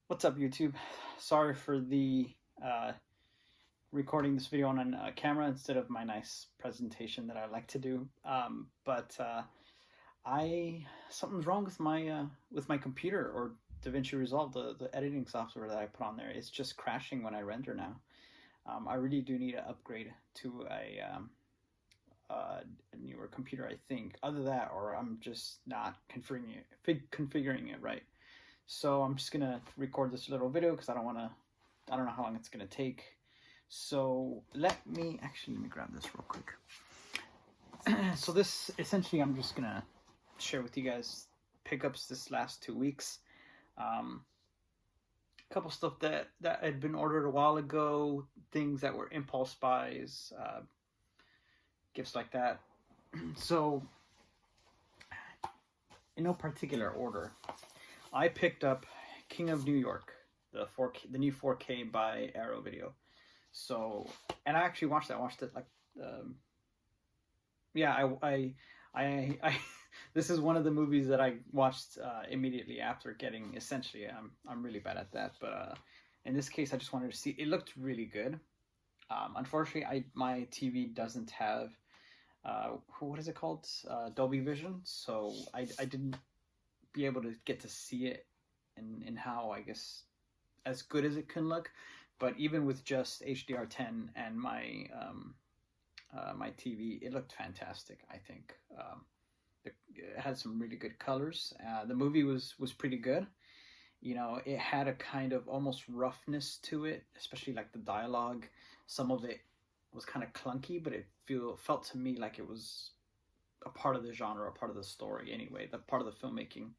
What's up, YouTube? Sorry for the uh, recording this video on a camera instead of my nice presentation that I like to do. But I something's wrong with my computer or DaVinci Resolve, the editing software that I put on there. It's just crashing when I render now. I really do need to upgrade to a newer computer, I think. Other that, or I'm just not configuring it right. So I'm just gonna record this little video because I don't know how long it's gonna take. So let me grab this real quick. So this essentially, I'm just gonna share with you guys pickups this last 2 weeks. A couple stuff that had been ordered a while ago, things that were impulse buys, gifts like that. So in no particular order, I picked up King of New York, the new 4K by Arrow Video. So, and I actually watched that. I watched it like, yeah, I this is one of the movies that I watched immediately after getting. Essentially, I'm really bad at that, but in this case, I just wanted to see. It looked really good. Unfortunately, my TV doesn't have what is it called? Dolby Vision. So I didn't be able to get to see it in how, I guess, as good as it can look. But even with just HDR10 and my my TV, it looked fantastic. I think it had some really good colors. The movie was pretty good. You know, it had a kind of almost roughness to it, especially like the dialogue. Some of it was kind of clunky, but it felt to me like it was a part of the genre, a part of the story anyway, the part of the filmmaking,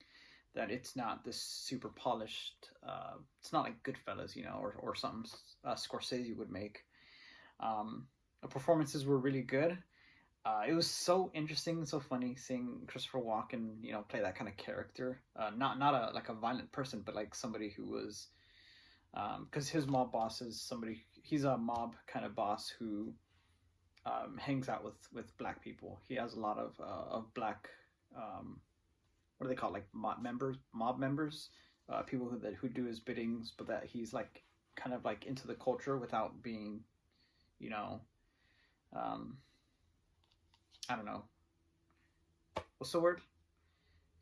that it's not this super polished, it's not like Goodfellas, you know, or something Scorsese would make. The performances were really good. It was so interesting and so funny seeing Christopher Walken, you know, play that kind of character. Not a like a violent person, but like somebody who was, because his mob boss is somebody. He's a mob kind of boss who hangs out with black people. He has a lot of black, what do they call it? Like mob members, people who do his biddings, but that he's like kind of like into the culture without being, you know, I don't know, what's the word?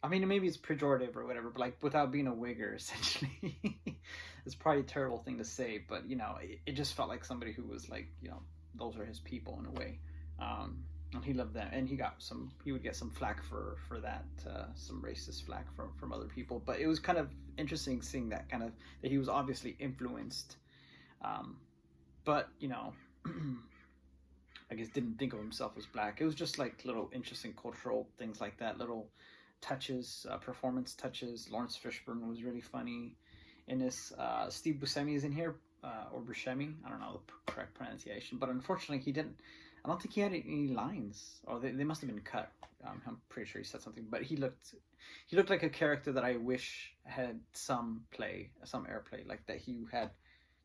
I mean, maybe it's pejorative or whatever, but like without being a wigger, essentially. It's probably a terrible thing to say, but you know, it just felt like somebody who was like, you know, those are his people in a way. And he loved them, and he would get some flack for that, some racist flack from other people. But it was kind of interesting seeing that kind of, that he was obviously influenced, but you know, I guess didn't think of himself as black. It was just like little interesting cultural things like that, little touches, performance touches. Lawrence Fishburne was really funny in this. Steve Buscemi is in here, or Buscemi. I don't know the correct pronunciation, but unfortunately he didn't. I don't think he had any lines, or they must have been cut. I'm pretty sure he said something, but he looked like a character that I wish had some airplay, like that he had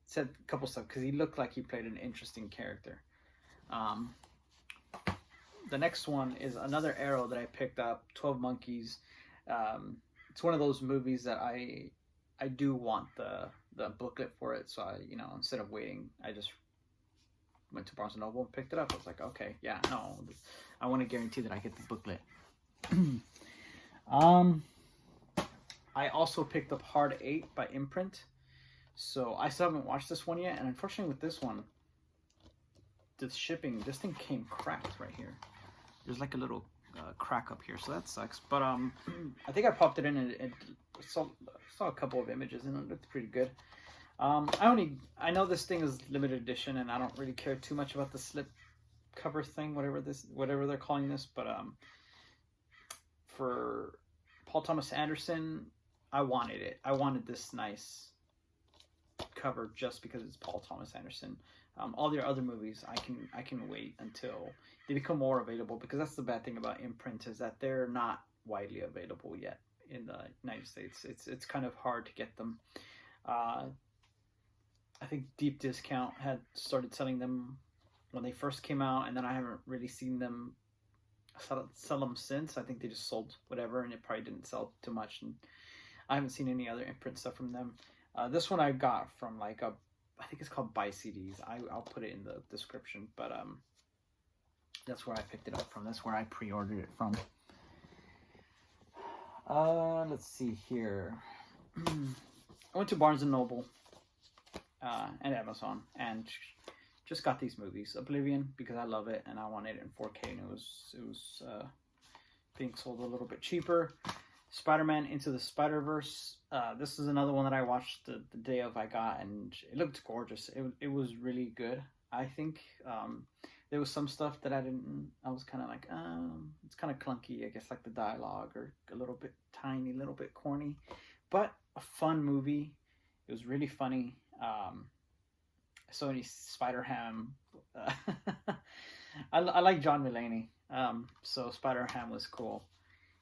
said a couple stuff, because he looked like he played an interesting character. The next one is another Arrow that I picked up, 12 Monkeys. It's one of those movies that I do want the booklet for it, so I, you know, instead of waiting, I just went to Barnes & Noble and picked it up. I was like, okay, yeah, no, I want to guarantee that I get the booklet. I also picked up Hard 8 by Imprint. So I still haven't watched this one yet, and unfortunately with this one, the shipping, this thing came cracked right here. There's like a little crack up here, so that sucks. But I think I popped it in and saw a couple of images and it looked pretty good. I know this thing is limited edition, and I don't really care too much about the slip cover thing, whatever they're calling this. But for Paul Thomas Anderson, I wanted it. I wanted this nice cover just because it's Paul Thomas Anderson. All their other movies, I can wait until they become more available, because that's the bad thing about Imprint, is that they're not widely available yet in the United States. It's kind of hard to get them. I think Deep Discount had started selling them when they first came out, and then I haven't really seen them sell them since. I think they just sold whatever, and it probably didn't sell too much. And I haven't seen any other imprint stuff from them. This one I got from like I think it's called Buy CDs. I'll put it in the description, but that's where I picked it up from. That's where I pre-ordered it from. Let's see here. I went to Barnes and Noble and Amazon and just got these movies. Oblivion, because I love it and I wanted it in 4K, and it was being sold a little bit cheaper. Spider-Man Into the Spider-Verse. This is another one that I watched the day of I got, and it looked gorgeous. It was really good. I think there was some stuff that I was kind of like, it's kind of clunky, I guess, like the dialogue, or a little bit corny, but a fun movie. It was really funny. Sony Spider-Ham. I like John Mulaney, so Spider-Ham was cool.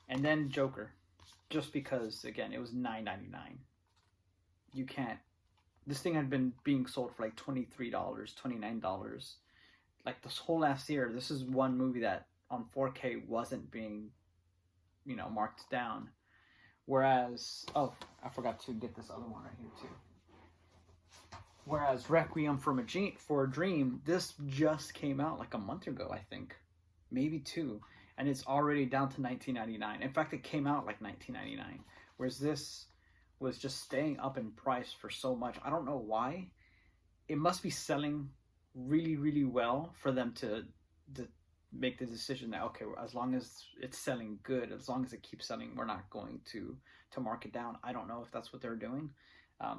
And then Joker, just because, again, it was $9.99. You can't. This thing had been being sold for like $23, $29. Like this whole last year, this is one movie that on 4K wasn't being, marked down. Whereas, I forgot to get this other one right here too. Whereas Requiem for a Dream, this just came out like a month ago, I think, maybe 2, and it's already down to $19.99. In fact, it came out like $19.99, whereas this was just staying up in price for so much. I don't know why. It must be selling really, really well for them to make the decision that, okay, as long as it's selling good, as long as it keeps selling, we're not going to mark it down. I don't know if that's what they're doing.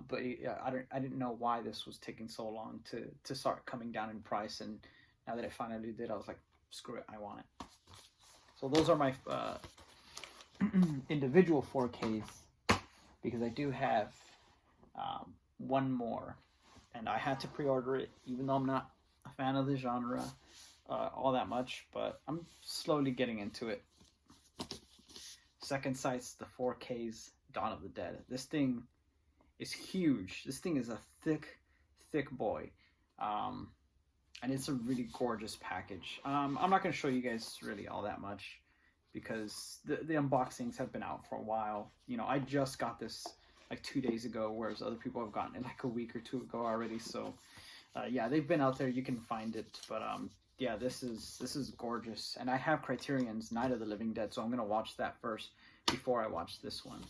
But I didn't know why this was taking so long to start coming down in price, and now that it finally did, I was like, screw it, I want it. So those are my individual 4Ks, because I do have one more, and I had to pre-order it, even though I'm not a fan of the genre all that much, but I'm slowly getting into it. Second Sight's the 4Ks Dawn of the Dead. This thing is huge. This thing is a thick boy, and it's a really gorgeous package. I'm not going to show you guys really all that much, because the unboxings have been out for a while. I just got this like 2 days ago, whereas other people have gotten it like a week or 2 ago already. So yeah, they've been out there. You can find it, but yeah, this is gorgeous. And I have Criterion's Night of the Living Dead, so I'm going to watch that first before I watch this one.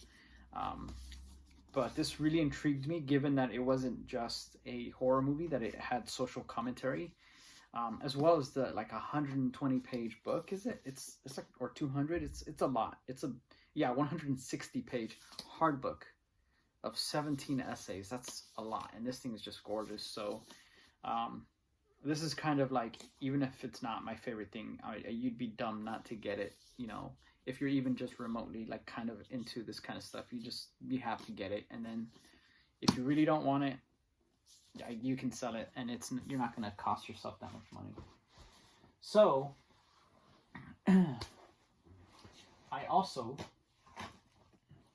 But this really intrigued me, given that it wasn't just a horror movie, that it had social commentary, as well as the like 120-page book. Is it? It's like, or 200. It's a lot. It's a 160-page hard book of 17 essays. That's a lot, and this thing is just gorgeous. So this is kind of like, even if it's not my favorite thing, you'd be dumb not to get it. If you're even just remotely like kind of into this kind of stuff, you have to get it. And then if you really don't want it, you can sell it, and you're not going to cost yourself that much money. So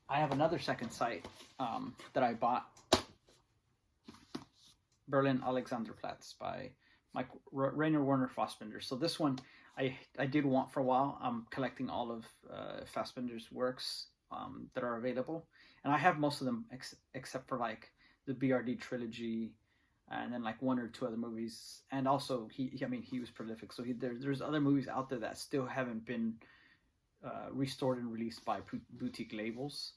I have another Second Sight that I bought, Berlin Alexanderplatz by Rainer Werner Fassbinder. So this one I did want for a while. I'm collecting all of Fassbinder's works that are available, and I have most of them except for like the BRD trilogy, and then like 1 or 2 other movies. And also he was prolific, so there's other movies out there that still haven't been restored and released by boutique labels,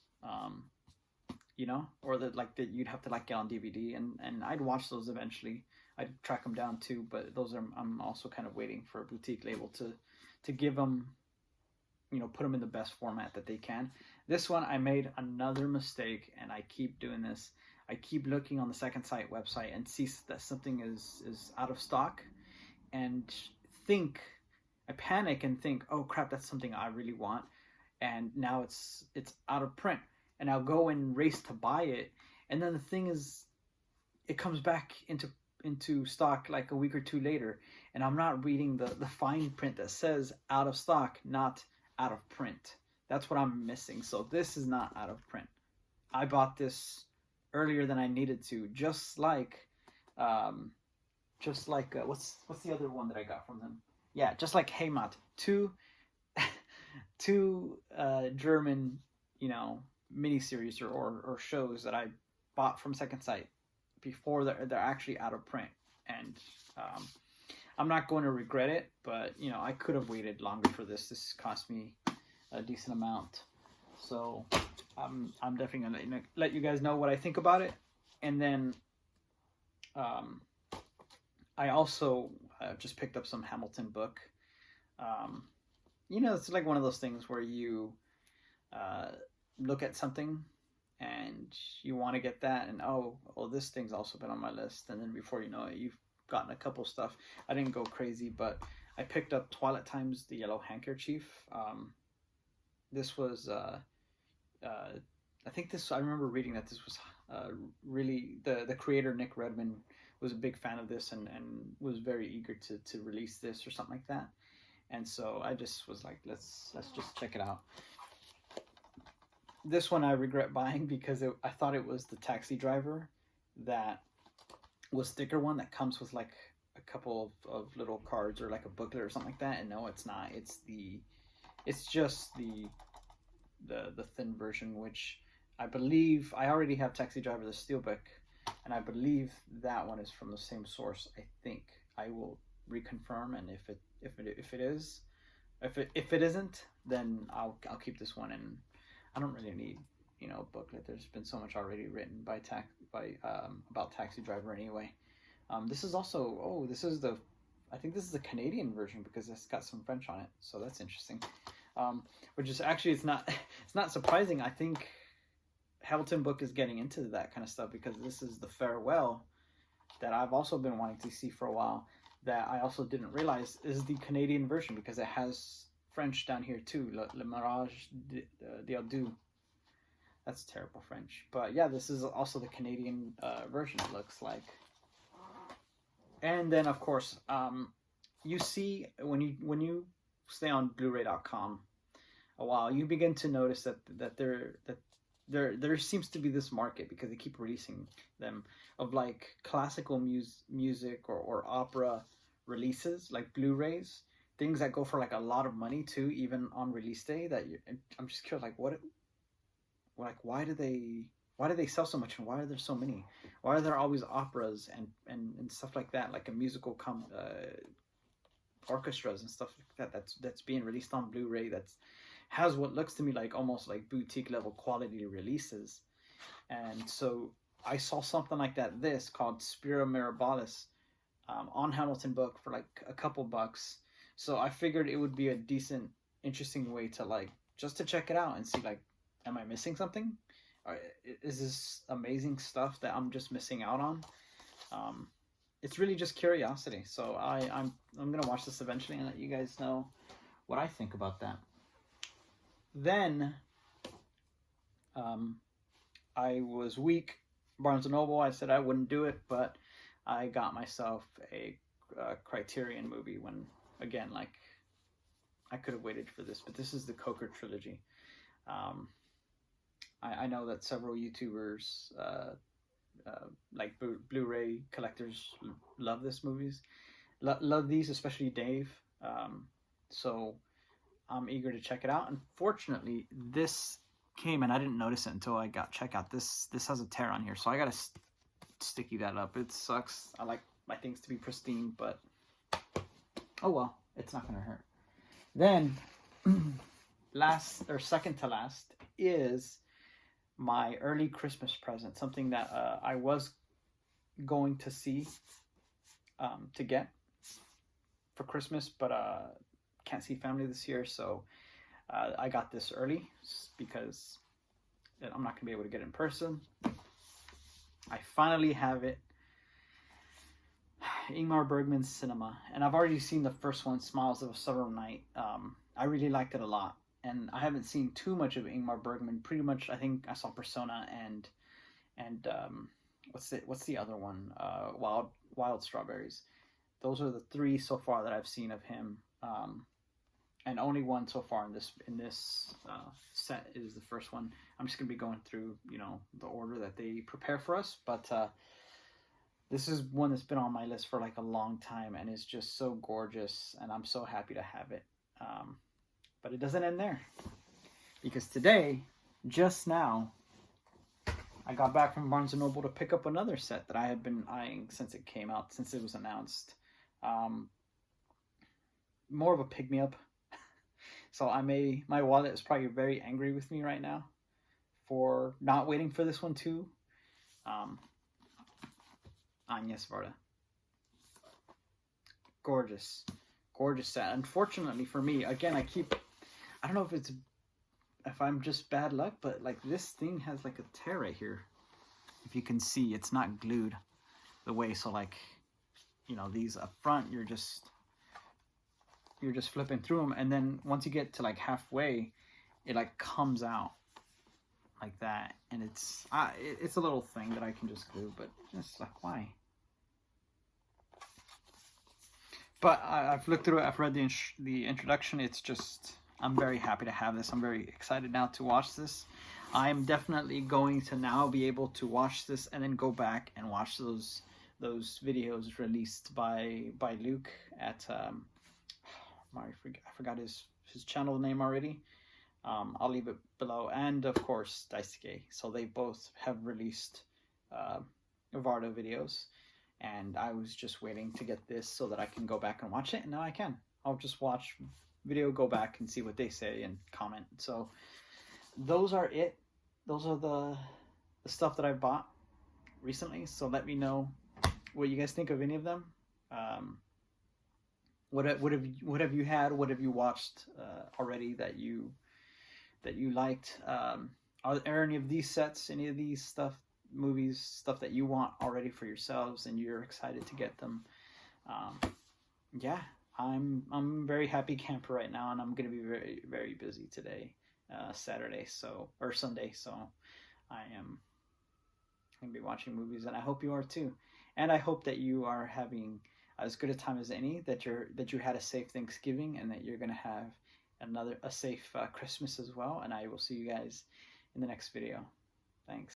or that you'd have to like get on DVD, and I'd watch those eventually. I'd track them down too, but I'm also kind of waiting for a boutique label to give them, put them in the best format that they can. This one, I made another mistake, and I keep doing this. I keep looking on the Second Sight website and see that something is out of stock, and I panic and think, oh crap, that's something I really want, and now it's out of print, and I'll go and race to buy it, and then the thing is, it comes back into stock like a week or 2 later, and I'm not reading the fine print that says out of stock, not out of print. That's what I'm missing. So this is not out of print. I bought this earlier than I needed to, just like what's the other one that I got from them? Yeah, just like Heimat, two German, miniseries or shows that I bought from Second Sight before they're actually out of print, and I'm not going to regret it. But I could have waited longer for this. This cost me a decent amount, so I'm definitely gonna let you guys know what I think about it, and then I also just picked up some Hamilton book. It's like one of those things where you look at something and you want to get that, and oh, this thing's also been on my list, and then before you know it, you've gotten a couple stuff. I didn't go crazy, but I picked up Twilight Time's The Yellow Handkerchief. This was I think I remember reading that this was really the creator Nick Redman was a big fan of this and was very eager to release this or something like that. And so I just was like, let's just check it out. This one I regret buying because I thought it was the Taxi Driver that was sticker one that comes with like a couple of little cards or like a booklet or something like that. And no, it's not. It's just the thin version, which I believe I already have Taxi Driver the Steelbook, and I believe that one is from the same source. I think I will reconfirm, and if it isn't, then I'll keep this one. And I don't really need a booklet. There's been so much already written about Taxi Driver anyway. This is also I think this is the Canadian version because it's got some French on it, so that's interesting. Which is actually it's not surprising. I think Hamilton book is getting into that kind of stuff because this is the farewell that I've also been wanting to see for a while, that I also didn't realize is the Canadian version because it has French down here too. Le Mariage d'Adieu. That's terrible French, but yeah, this is also the Canadian version. It looks like, and then of course, you see when you stay on Blu-ray.com a while, you begin to notice that there seems to be this market because they keep releasing them of like classical music or opera releases, like Blu-rays, things that go for like a lot of money too, even on release day. I'm just curious, like why do they sell so much, and why are there so many? Why are there always operas and stuff like that, like a musical orchestras and stuff like that that's being released on Blu-ray that has what looks to me like almost like boutique level quality releases. And so I saw something like that, this called Spira Mirabilis, on Hamilton book for like a couple bucks. So I figured it would be a decent, interesting way to like just to check it out and see like, am I missing something? Or is this amazing stuff that I'm just missing out on? It's really just curiosity. So I'm gonna watch this eventually and let you guys know what I think about that. Then I was weak. Barnes & Noble, I said I wouldn't do it, but I got myself a Criterion movie when, again, like, I could have waited for this, but this is the Coker trilogy. I know that several YouTubers, like Blu-ray collectors, love this movies. Love these, especially Dave. So I'm eager to check it out. Unfortunately, this came and I didn't notice it until I got checkout. This has a tear on here, so I gotta sticky that up. It sucks. I like my things to be pristine, but oh well, it's not gonna hurt. Then second to last is my early Christmas present, something that I was going to see to get for Christmas, but can't see family this year, so I got this early because I'm not gonna be able to get it in person. I finally have it. Ingmar Bergman's Cinema, and I've already seen the first one, Smiles of a Summer Night. I really liked it a lot, and I haven't seen too much of Ingmar Bergman. Pretty much, I think I saw Persona and what's the other one? Wild Strawberries. Those are the three so far that I've seen of him. And only one so far in this set is the first one. I'm just gonna be going through, the order that they prepare for us. But this is one that's been on my list for like a long time, and it's just so gorgeous, and I'm so happy to have it. But it doesn't end there, because today just now I got back from Barnes & Noble to pick up another set that I had been eyeing since it came out, since it was announced. Um, More of a pick-me-up. So my wallet is probably very angry with me right now for not waiting for this one too. Um, Agnes Varda. Gorgeous. Gorgeous set. Unfortunately for me, again, I don't know if I'm just bad luck, but like this thing has like a tear right here. If you can see, it's not glued the way, so like, you know, these up front, you're just flipping through them, and then once you get to like halfway, it like comes out like that, and it's a little thing that I can just glue, but just like, why? But I've looked through it, I've read the introduction. It's just, I'm very happy to have this. I'm very excited now to watch this. I'm definitely going to now be able to watch this and then go back and watch those videos released by Luke at I forgot his channel name already. I'll leave it below, and of course Daisuke. So they both have released Varda videos, and I was just waiting to get this so that I can go back and watch it, and now I can. I'll just watch video, go back and see what they say and comment. So those are it. Those are the stuff that I bought recently. So let me know what you guys think of any of them. What have you had? What have you watched already that you liked? Are there any of these sets, any of these movies, stuff that you want already for yourselves and you're excited to get them? Yeah, I'm very happy camper right now, and I'm gonna be very, very busy today, Saturday, or Sunday, so I am gonna be watching movies, and I hope you are too. And I hope that you are having as good a time as any, that you had a safe Thanksgiving, and that you're gonna have a safe Christmas as well. And I will see you guys in the next video. Thanks.